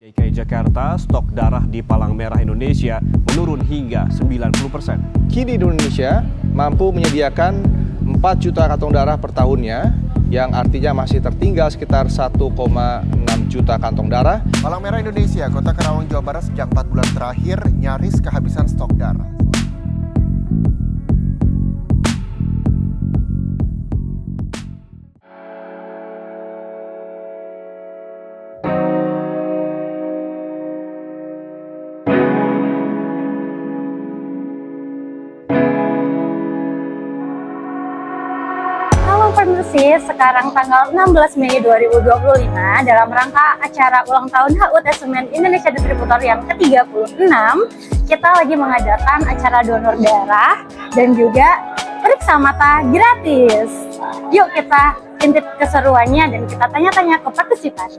DKI Jakarta, stok darah di Palang Merah Indonesia menurun hingga 90%. Kini Indonesia mampu menyediakan 4 juta kantong darah per tahunnya, yang artinya masih tertinggal sekitar 1,6 juta kantong darah. Palang Merah Indonesia, Kota Karawang, Jawa Barat sejak 4 bulan terakhir nyaris kehabisan stok darah. Persis sekarang tanggal 16 Mei 2025 dalam rangka acara ulang tahun HUT Semen Indonesia Distributor yang ke-36, kita lagi mengadakan acara donor darah dan juga periksa mata gratis. Yuk kita intip keseruannya dan kita tanya-tanya ke partisipan.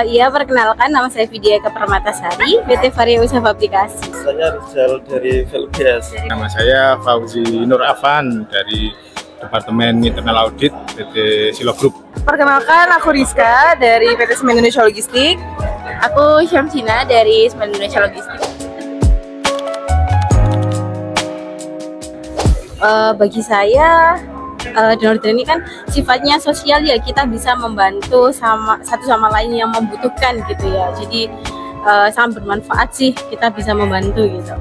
Iya, perkenalkan, nama saya Vidya Eka Permatasari, PT Varia Usaha Aplikasi. Saya Rizal dari VLGS. Nama saya Fauzi Nur Afan dari Departemen Internal Audit PT Silo Group. Perkenalkan, aku Rizka dari PT Semen Indonesia Logistik. Aku Syamsina dari Semen Indonesia Logistik. Bagi saya, donor darah ini kan sifatnya sosial ya, kita bisa membantu satu sama lain yang membutuhkan gitu ya. Jadi sangat bermanfaat sih, kita bisa membantu gitu.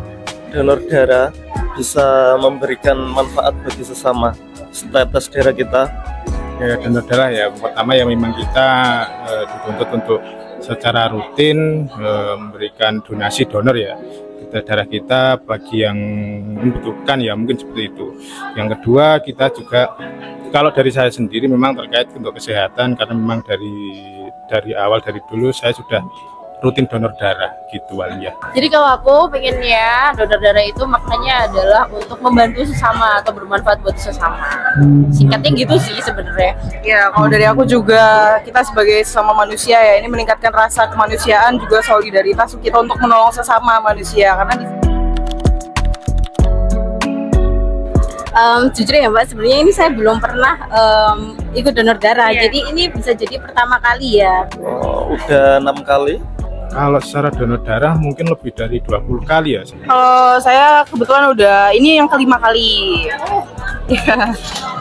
Donor darah bisa memberikan manfaat bagi sesama. Status darah kita, Ya, donor darah ya pertama ya memang kita dituntut untuk secara rutin memberikan donasi donor ya. Darah kita bagi yang membutuhkan ya, mungkin seperti itu. Yang kedua, kita juga kalau dari saya sendiri memang terkait untuk kesehatan, karena memang dari awal dari dulu saya sudah rutin donor darah gitu ya. Jadi kalau aku pengennya donor darah itu maknanya adalah untuk membantu sesama atau bermanfaat buat sesama. Singkatnya gitu sih sebenarnya. Ya, kalau dari aku juga, kita sebagai sesama manusia ya, ini meningkatkan rasa kemanusiaan, juga solidaritas kita untuk menolong sesama manusia. Karena jujur ya Mbak, sebenarnya ini saya belum pernah ikut donor darah, jadi ini bisa jadi pertama kali ya. Udah 6 kali. Kalau secara donor darah mungkin lebih dari 20 kali ya. kalau saya kebetulan udah, ini yang ke-5 kali. Ya.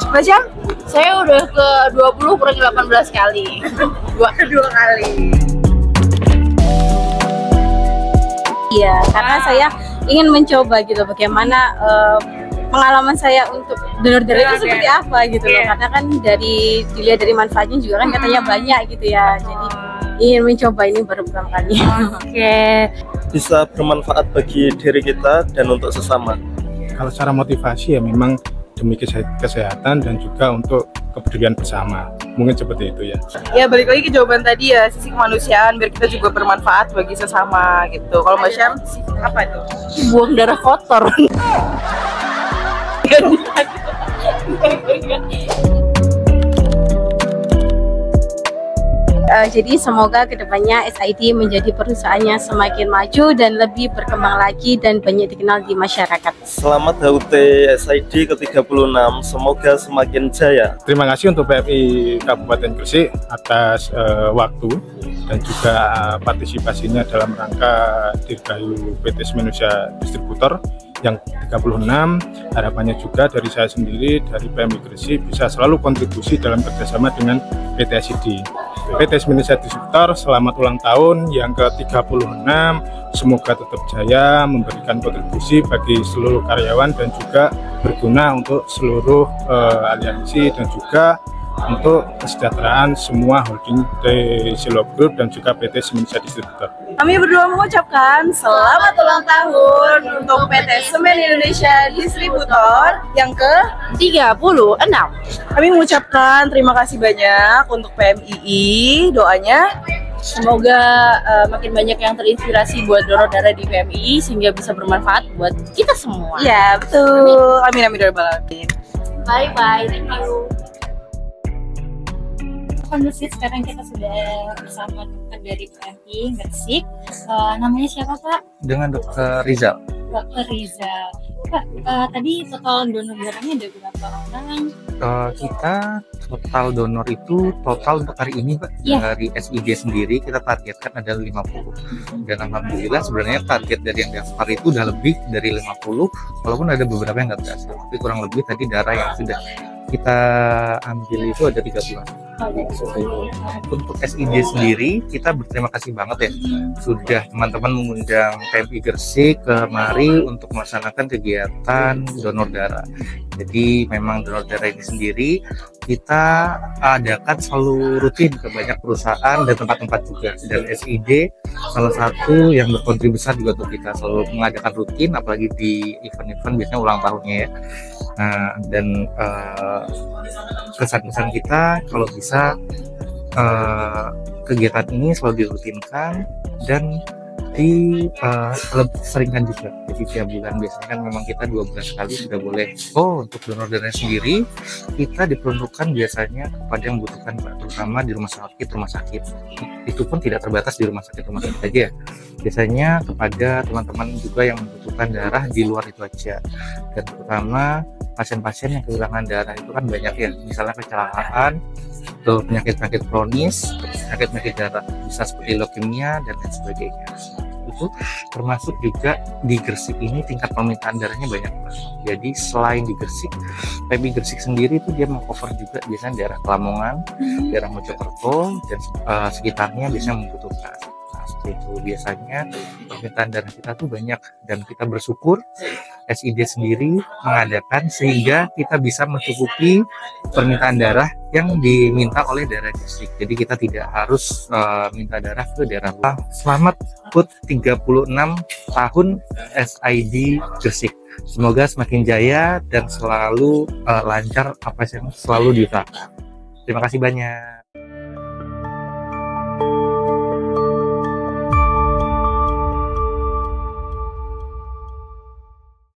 Mbak Syam? Saya udah ke 20 kurang 18 kali. Dua kali. Iya, karena saya ingin mencoba gitu bagaimana pengalaman saya untuk donor darah itu seperti apa gitu loh. Karena kan dilihat dari manfaatnya juga kan katanya banyak gitu ya. Jadi ingin mencoba ini baru pertama kali. Oke. Bisa bermanfaat bagi diri kita dan untuk sesama. Kalau secara motivasi ya memang demi kesehatan dan juga untuk kepedulian bersama. Mungkin seperti itu ya. Ya, balik lagi ke jawaban tadi ya, sisi kemanusiaan biar kita juga bermanfaat bagi sesama gitu. Kalau Mbak Syam, apa itu? Buang darah kotor. Jadi semoga kedepannya SID menjadi perusahaannya semakin maju dan lebih berkembang lagi dan banyak dikenal di masyarakat. Selamat HUT SID ke-36, semoga semakin jaya. Terima kasih untuk PMI Kabupaten Gresik atas waktu dan juga partisipasinya dalam rangka Dirgahayu PT Semen Indonesia Distributor yang 36. Harapannya juga dari saya sendiri, dari PMI Gresik, bisa selalu kontribusi dalam kerjasama dengan PT SID. PT Indonesia Distributor selamat ulang tahun yang ke-36. Semoga tetap jaya memberikan kontribusi bagi seluruh karyawan dan juga berguna untuk seluruh aliansi dan juga untuk kesejahteraan semua holding dari Silo Group dan juga PT Indonesia Distributor. Kami berdua mengucapkan selamat ulang tahun untuk PT Semen Indonesia Distributor yang ke-36. Kami mengucapkan terima kasih banyak untuk PMII, doanya Semoga makin banyak yang terinspirasi buat donor darah di PMII sehingga bisa bermanfaat buat kita semua. ya betul. Amin amin ya rabbal alamin. Bye bye, thank you. Kondusif, sekarang kita sudah bersama dokter dari PMI Gresik. Namanya siapa Pak? Dengan Dokter Rizal. Dokter Rizal. Pak, tadi total donor darahnya ada berapa orang? Kita total donor itu total untuk hari ini Pak, dari SID sendiri kita targetkan ada 50. Dan alhamdulillah sebenarnya target dari yang daftar itu udah lebih dari 50, walaupun ada beberapa yang nggak berhasil, tapi kurang lebih tadi darah yang sudah kita ambil itu ada 13. Untuk SID sendiri kita berterima kasih banget ya, sudah teman-teman mengundang PMI Gresik kemari untuk melaksanakan kegiatan donor darah. Jadi memang donor darah ini sendiri kita adakan selalu rutin ke banyak perusahaan dan tempat-tempat juga, dan SID salah satu yang berkontribusi besar juga untuk kita selalu mengadakan rutin, apalagi di event-event biasanya ulang tahunnya ya. Dan kesan-kesan kita kalau bisa kegiatan ini selalu dirutinkan dan seringkan juga. Jadi tiap bulan biasanya kan memang kita 2 bulan sekali sudah boleh. Untuk donor darah sendiri kita diperuntukkan biasanya kepada yang membutuhkan, terutama di rumah sakit. Itu pun tidak terbatas di rumah sakit aja ya. Biasanya kepada teman-teman juga yang membutuhkan darah di luar itu aja. Dan terutama pasien-pasien yang kehilangan darah itu kan banyak ya, misalnya kecelakaan atau penyakit-penyakit kronis, penyakit darah bisa seperti leukemia dan lain sebagainya. Itu termasuk juga di Gresik ini tingkat permintaan darahnya banyak. Jadi selain di Gresik, PMI Gresik sendiri itu dia mengcover juga biasanya daerah Lamongan, daerah Mojokerto dan sekitarnya biasanya membutuhkan. Itu biasanya permintaan darah kita tuh banyak, dan kita bersyukur SID sendiri mengadakan sehingga kita bisa mencukupi permintaan darah yang diminta oleh daerah Gresik. Jadi kita tidak harus minta darah ke daerah luar. Selamat HUT 36 tahun SID Gresik. Semoga semakin jaya dan selalu lancar apa yang selalu diusahakan. Terima kasih banyak.